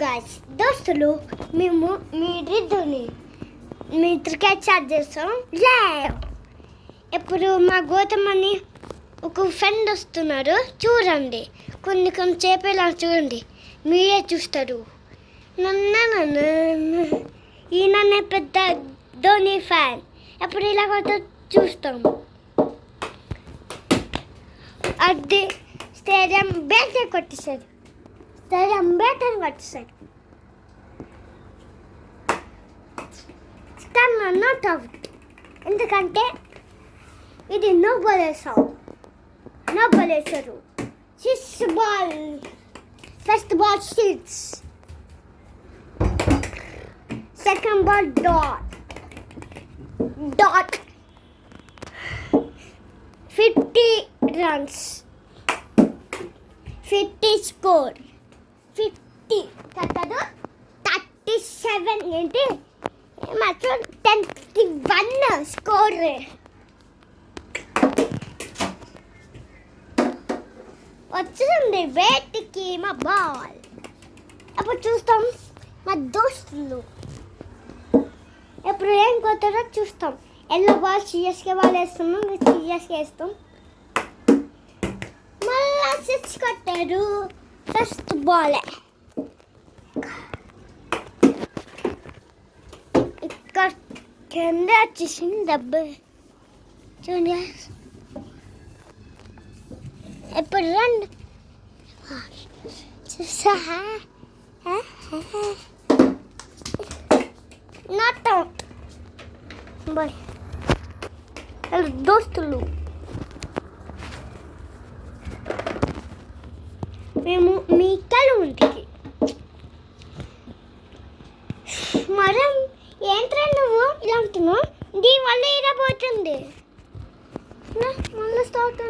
Guys దోస్తులు మేము మీ cricket start చేస్తాం లైవ్. ఇప్పుడు మా గౌతమ్ అని ఒక ఫ్రెండ్ వస్తున్నారు, చూడండి. కొన్ని చేపేలా చూడండి, మీరే చూస్తారు. ఈయన పెద్ద ధోని ఫ్యాన్. ఎప్పుడు ఇలా కొత్త చూస్తాం. అది స్టేడియం బయట కొట్టేశారు. కానీ నాట్ అవుట్, ఎందుకంటే ఇది నో బాల్ వేసారు. First ball 6, second ball dot 50 runs, 50 score, 50 కాదు 37 ఏంటి మాత్రం 10-1 స్కోర్. వచ్చింది బయటికి మా బాల్. అప్పుడు చూస్తాం మా దోస్తులు ఎప్పుడు ఏం కొట్టారో చూస్తాం. ఎల్లో బాల్ సిఎస్కే బాల్ వేస్తున్నాం, సిఎస్కే వేస్తాం. మళ్ళా 6 కొట్టారు. ఫస్ట్ బాలే ఇక్కడ కింద వచ్చేసింది డబ్బు. చూడండి ఇప్పుడు రండి చూసా. నాట్ అవుట్ బాయ్ దోస్తులు. మేము మీ ఇంటికి మరం ఏంట్రా నువ్వు ఇలా అంటున్నావు, దీనివల్ల ఇలా పోతుంది. మళ్ళీ స్టార్ట్